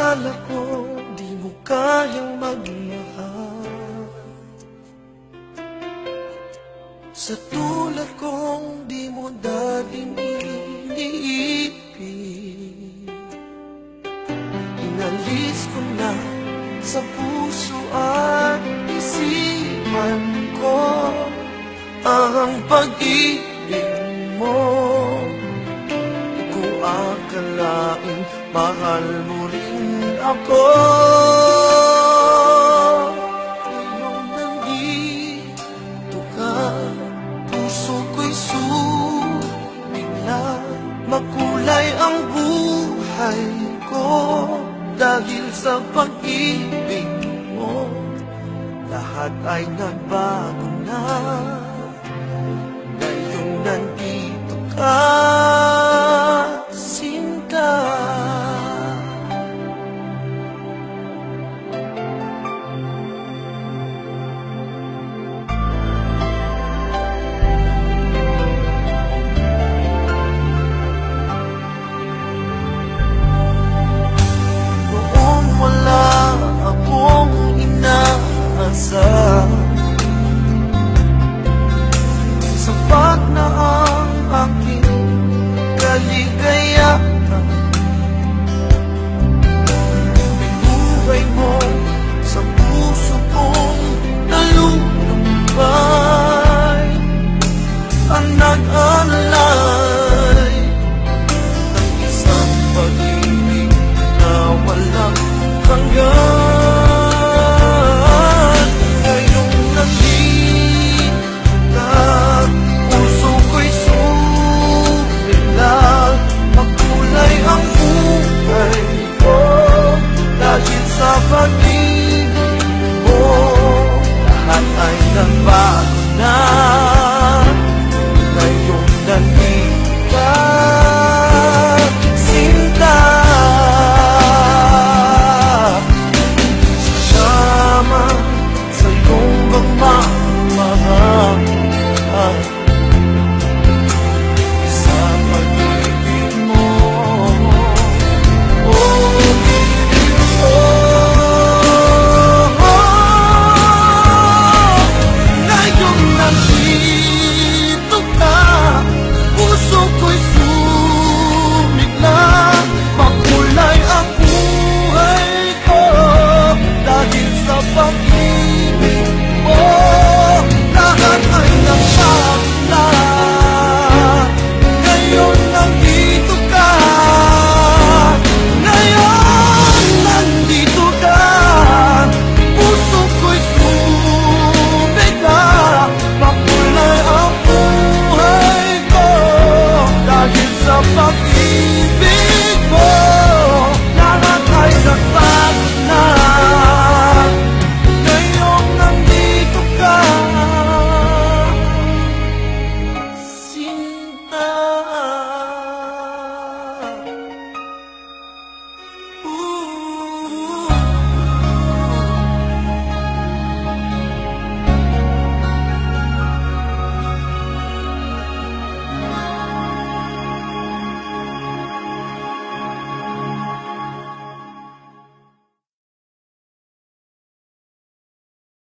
Akala ko di mo kayang magmahal, sa tulad kong di mo dating iniibig. Inalis ko na sa puso at isipan ko ang pag-ibig mo. Di ko akalain mahal mo rin ako. Ngayong nandito ka, puso ko'y sumigla. Makulay ang buhay ko dahil sa pag-ibig mo. Lahat ay nagbago na ngayong nandito ka.